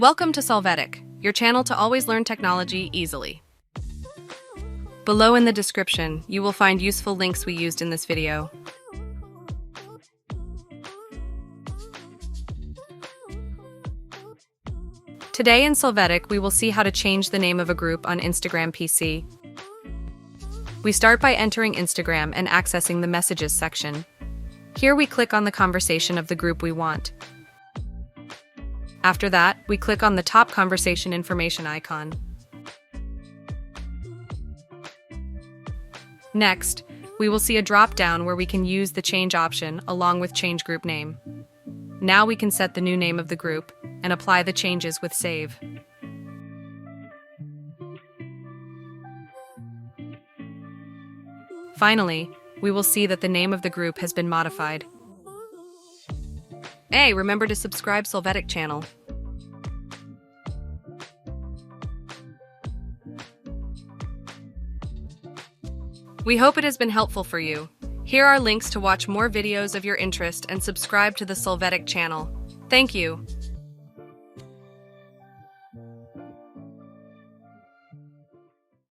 Welcome to Solvetic, your channel to always learn technology easily. Below in the description, you will find useful links we used in this video. Today in Solvetic, we will see how to change the name of a group on Instagram PC. We start by entering Instagram and accessing the Messages section. Here we click on the conversation of the group we want. After that, we click on the top conversation information icon. Next, we will see a drop-down where we can use the change option along with change group name. Now we can set the new name of the group and apply the changes with save. Finally, we will see that the name of the group has been modified. Hey, remember to subscribe Solvetic channel. We hope it has been helpful for you. Here are links to watch more videos of your interest and subscribe to the Solvetic channel. Thank you.